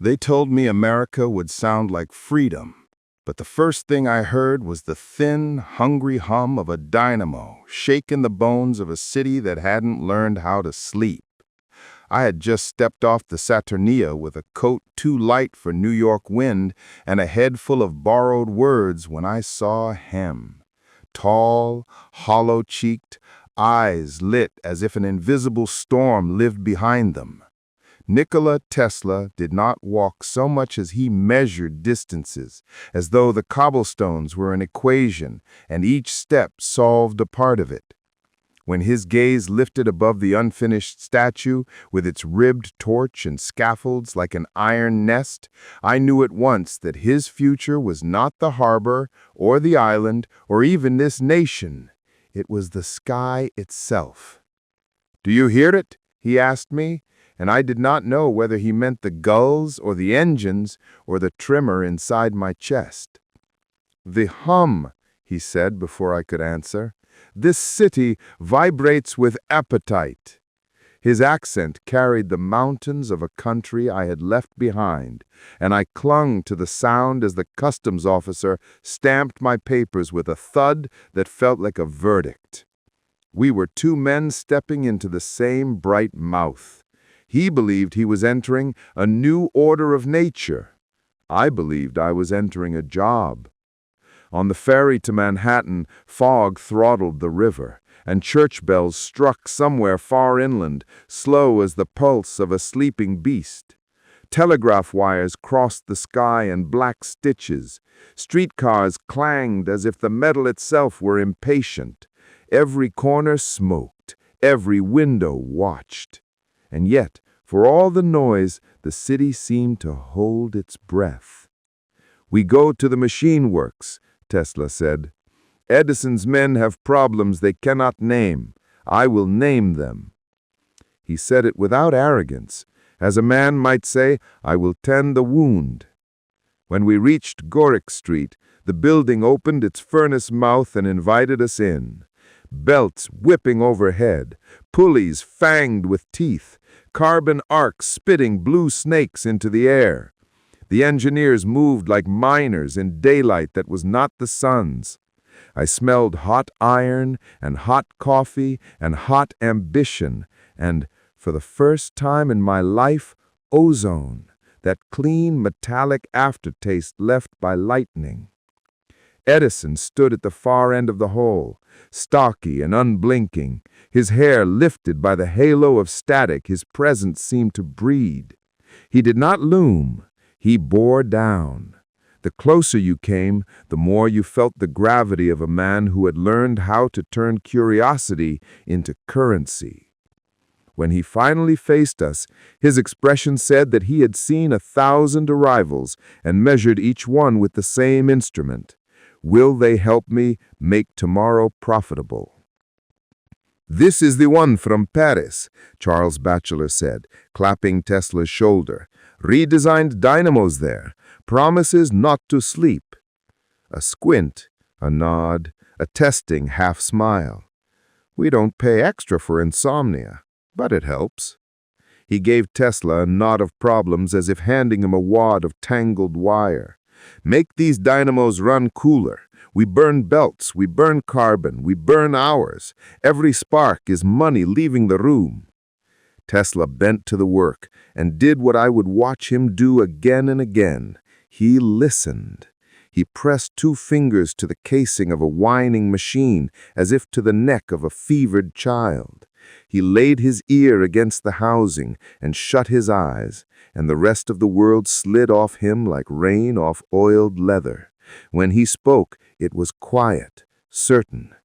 They told me America would sound like freedom, but the first thing I heard was the thin, hungry hum of a dynamo shaking the bones of a city that hadn't learned how to sleep. I had just stepped off the Saturnia with a coat too light for New York wind and a head full of borrowed words when I saw him. Tall, hollow-cheeked, eyes lit as if an invisible storm lived behind them. Nikola Tesla did not walk so much as he measured distances, as though the cobblestones were an equation and each step solved a part of it. When his gaze lifted above the unfinished statue with its ribbed torch and scaffolds like an iron nest, I knew at once that his future was not the harbor or the island or even this nation. It was the sky itself. "Do you hear it?" he asked me, and I did not know whether he meant the gulls or the engines or the tremor inside my chest. "The hum," he said before I could answer. "This city vibrates with appetite." His accent carried the mountains of a country I had left behind, and I clung to the sound as the customs officer stamped my papers with a thud that felt like a verdict. We were two men stepping into the same bright mouth. He believed he was entering a new order of nature. I believed I was entering a job. On the ferry to Manhattan, fog throttled the river, and church bells struck somewhere far inland, slow as the pulse of a sleeping beast. Telegraph wires crossed the sky in black stitches. Streetcars clanged as if the metal itself were impatient. Every corner smoked, every window watched. And yet, for all the noise, the city seemed to hold its breath. "We go to the machine works," Tesla said. "Edison's men have problems they cannot name. I will name them." He said it without arrogance, as a man might say, "I will tend the wound." When we reached Gorick Street, the building opened its furnace mouth and invited us in. Belts whipping overhead, pulleys fanged with teeth, carbon arcs spitting blue snakes into the air. The engineers moved like miners in daylight that was not the sun's. I smelled hot iron and hot coffee and hot ambition and, for the first time in my life, ozone, that clean metallic aftertaste left by lightning. Edison stood at the far end of the hall, stocky and unblinking, his hair lifted by the halo of static his presence seemed to breed. He did not loom, he bore down. The closer you came, the more you felt the gravity of a man who had learned how to turn curiosity into currency. When he finally faced us, his expression said that he had seen 1,000 arrivals and measured each one with the same instrument. Will they help me make tomorrow profitable? "This is the one from Paris," Charles Batchelor said, clapping Tesla's shoulder. "Redesigned dynamos there. Promises not to sleep." A squint, a nod, a testing half-smile. "We don't pay extra for insomnia, but it helps." He gave Tesla a knot of problems as if handing him a wad of tangled wire. "Make these dynamos run cooler. We burn belts, we burn carbon, we burn hours. Every spark is money leaving the room." Tesla bent to the work and did what I would watch him do again and again. He listened. He pressed 2 fingers to the casing of a whining machine as if to the neck of a fevered child. He laid his ear against the housing and shut his eyes, and the rest of the world slid off him like rain off oiled leather. When he spoke, it was quiet, certain.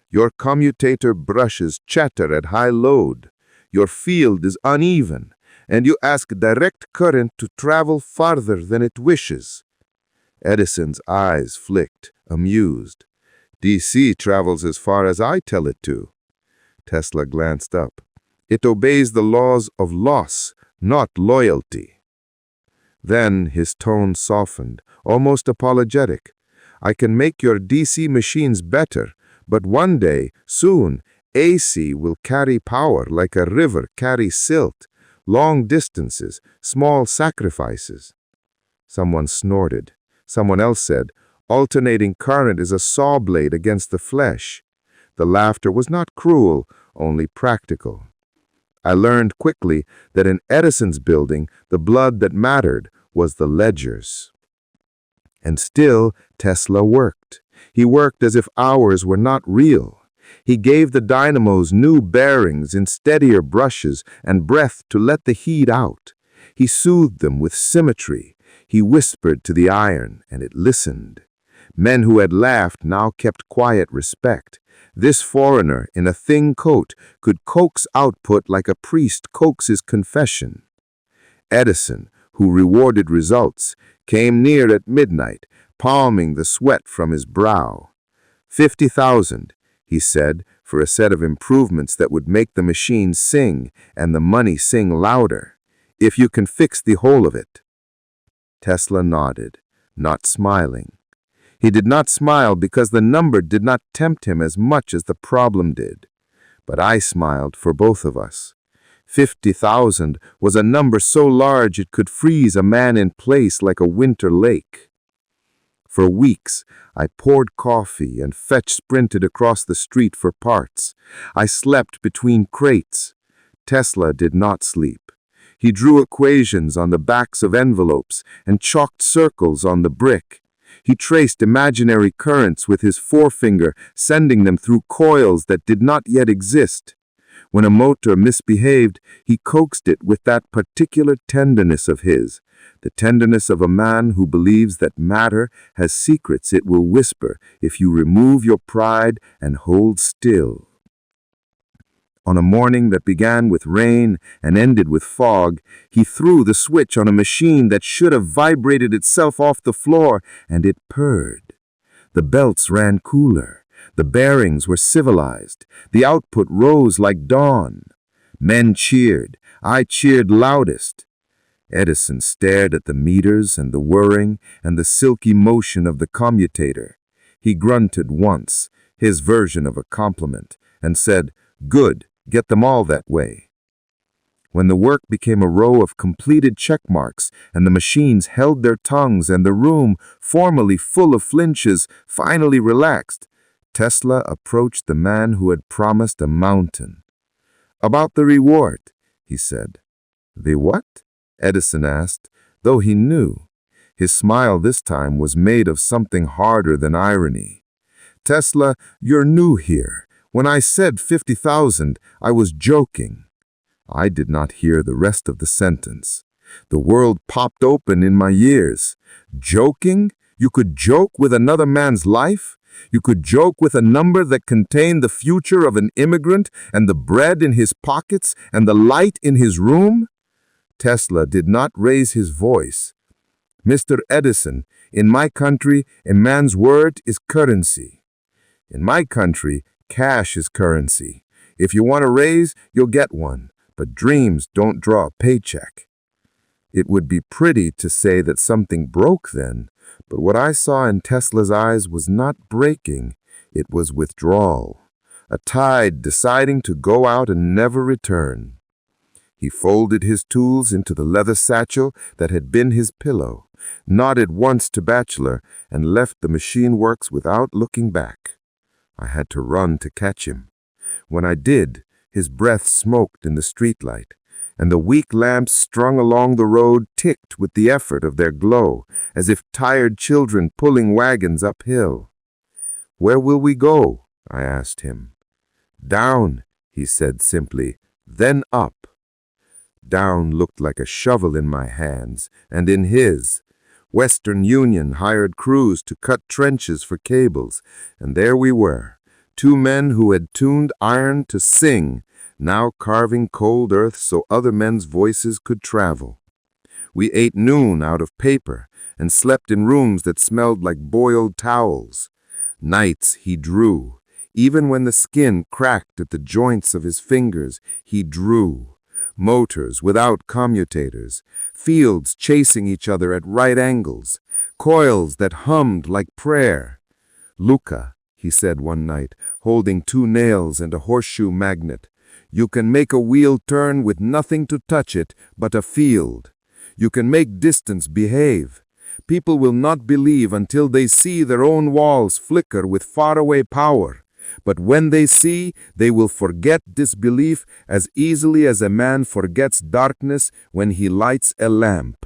"Your commutator brushes chatter at high load. Your field is uneven, and you ask direct current to travel farther than it wishes." Edison's eyes flicked, amused. "DC travels as far as I tell it to." Tesla glanced up. "It obeys the laws of loss, not loyalty." Then his tone softened, almost apologetic. "I can make your DC machines better, but one day, soon, AC will carry power like a river carries silt. long distances, small sacrifices. Someone snorted. Someone else said, alternating current is a saw blade against the flesh. The laughter was not cruel, only practical. I learned quickly that in Edison's building, the blood that mattered was the ledgers. And still, Tesla worked. He worked as if hours were not real. He gave the dynamos new bearings in steadier brushes and breath to let the heat out. He soothed them with symmetry. He whispered to the iron, and it listened. Men who had laughed now kept quiet respect. This foreigner in a thin coat could coax output like a priest coaxes confession. Edison, who rewarded results, came near at midnight, palming the sweat from his brow. 50,000, he said, for a set of improvements that would make the machine sing and the money sing louder, if you can fix the whole of it. Tesla nodded, not smiling. He did not smile because the number did not tempt him as much as the problem did. But I smiled for both of us. 50,000 was a number so large it could freeze a man in place like a winter lake. For weeks, I poured coffee and fetch-sprinted across the street for parts. I slept between crates. Tesla did not sleep. He drew equations on the backs of envelopes and chalked circles on the brick. He traced imaginary currents with his forefinger, sending them through coils that did not yet exist. When a motor misbehaved, he coaxed it with that particular tenderness of his, the tenderness of a man who believes that matter has secrets it will whisper if you remove your pride and hold still. On a morning that began with rain and ended with fog, he threw the switch on a machine that should have vibrated itself off the floor, and it purred. The belts ran cooler. The bearings were civilized. The output rose like dawn. Men cheered. I cheered loudest. Edison stared at the meters and the whirring and the silky motion of the commutator. He grunted once, his version of a compliment, and said, "Good. Get them all that way." When the work became a row of completed check marks and the machines held their tongues and the room, formerly full of flinches, finally relaxed, Tesla approached the man who had promised a mountain. "About the reward," he said. "The what?" Edison asked, though he knew. His smile this time was made of something harder than irony. "Tesla, you're new here. When I said 50,000, I was joking." I did not hear the rest of the sentence. The world popped open in my ears. Joking? You could joke with another man's life? You could joke with a number that contained the future of an immigrant and the bread in his pockets and the light in his room? Tesla did not raise his voice. "Mr. Edison, in my country, a man's word is currency. In my country, cash is currency. If you want a raise, you'll get one, but dreams don't draw a paycheck." It would be pretty to say that something broke then, but what I saw in Tesla's eyes was not breaking, it was withdrawal, a tide deciding to go out and never return. He folded his tools into the leather satchel that had been his pillow, nodded once to Bachelor, and left the machine works without looking back. I had to run to catch him. When I did, his breath smoked in the streetlight, and the weak lamps strung along the road ticked with the effort of their glow, as if tired children pulling wagons uphill. "Where will we go?" I asked him. "Down," he said simply, "then up." Down looked like a shovel in my hands, and in his. Western Union hired crews to cut trenches for cables, and there we were, two men who had tuned iron to sing, now carving cold earth so other men's voices could travel. We ate noon out of paper and slept in rooms that smelled like boiled towels. Nights he drew. Even when the skin cracked at the joints of his fingers, he drew. Motors without commutators, fields chasing each other at right angles, coils that hummed like prayer. "Luca," he said one night, holding two nails and a horseshoe magnet, You can make a wheel turn with nothing to touch it but a field. You can make distance behave. People will not believe until they see their own walls flicker with faraway power. But when they see, they will forget disbelief as easily as a man forgets darkness when he lights a lamp.